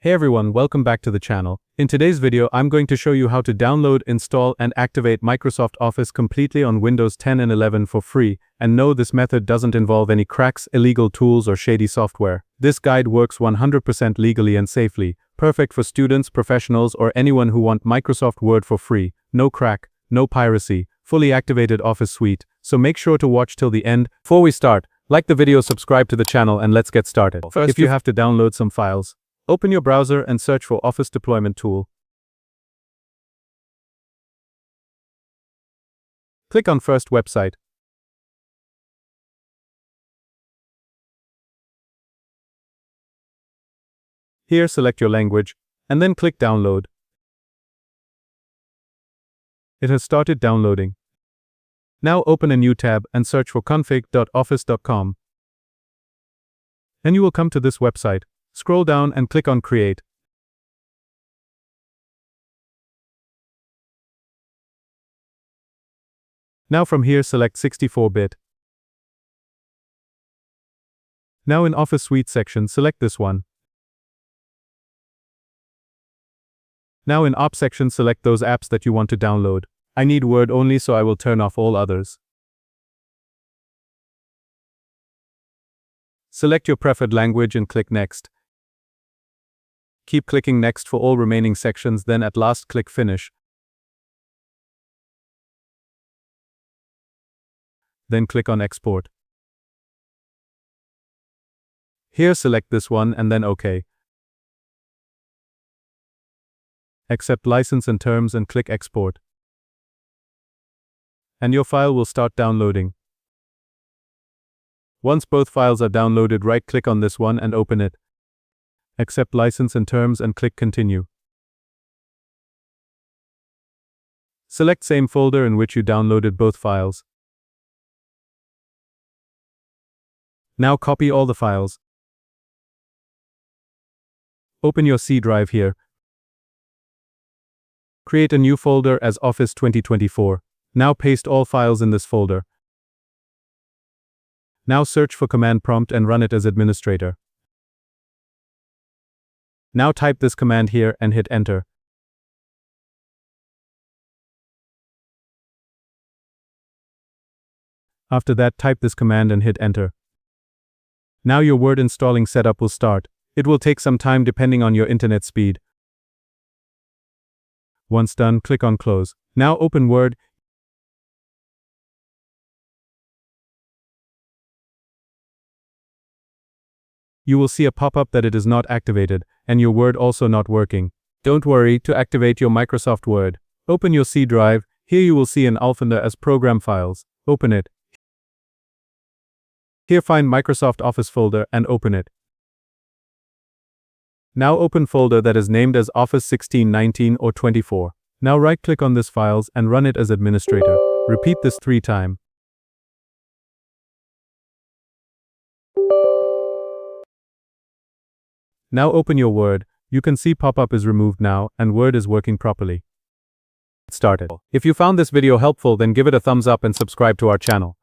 Hey everyone, welcome back to the channel. In today's video, I'm going to show you how to download, install, and activate Microsoft Office completely on Windows 10 and 11 for free. And no, this method doesn't involve any cracks, illegal tools, or shady software. This guide works 100% legally and safely, perfect for students, professionals, or anyone who want Microsoft Word for free. No crack, no piracy, fully activated Office suite. So make sure to watch till the end. Before we start, like the video, subscribe to the channel, and let's get started. First, if you have to download some files, open your browser and search for Office Deployment Tool. Click on First Website. Here, select your language, and then click Download. It has started downloading. Now open a new tab and search for config.office.com. And you will come to this website. Scroll down and click on Create. Now from here select 64-bit. Now in Office Suite section select this one. Now in App section select those apps that you want to download. I need Word only, so I will turn off all others. Select your preferred language and click Next. Keep clicking Next for all remaining sections, then at last click Finish. Then click on Export. Here select this one and then OK. Accept license and terms and click Export. And your file will start downloading. Once both files are downloaded, right-click on this one and open it. Accept license and terms and click Continue. Select same folder in which you downloaded both files. Now copy all the files. Open your C drive here. Create a new folder as Office 2024. Now paste all files in this folder. Now search for command prompt and run it as administrator. Now type this command here and hit Enter. After that, type this command and hit Enter. Now your Word installing setup will start. It will take some time depending on your internet speed. Once done, click on Close. Now open Word. You will see a pop-up that it is not activated, and your Word also not working. Don't worry, to activate your Microsoft Word, open your C drive. Here you will see an folder as Program Files. Open it. Here find Microsoft Office folder and open it. Now open folder that is named as Office 16, 19 or 24. Now right-click on this files and run it as administrator. Repeat this 3 times. Now open your Word. You can see pop-up is removed now and Word is working properly. Started. If you found this video helpful, then give it a thumbs up and subscribe to our channel.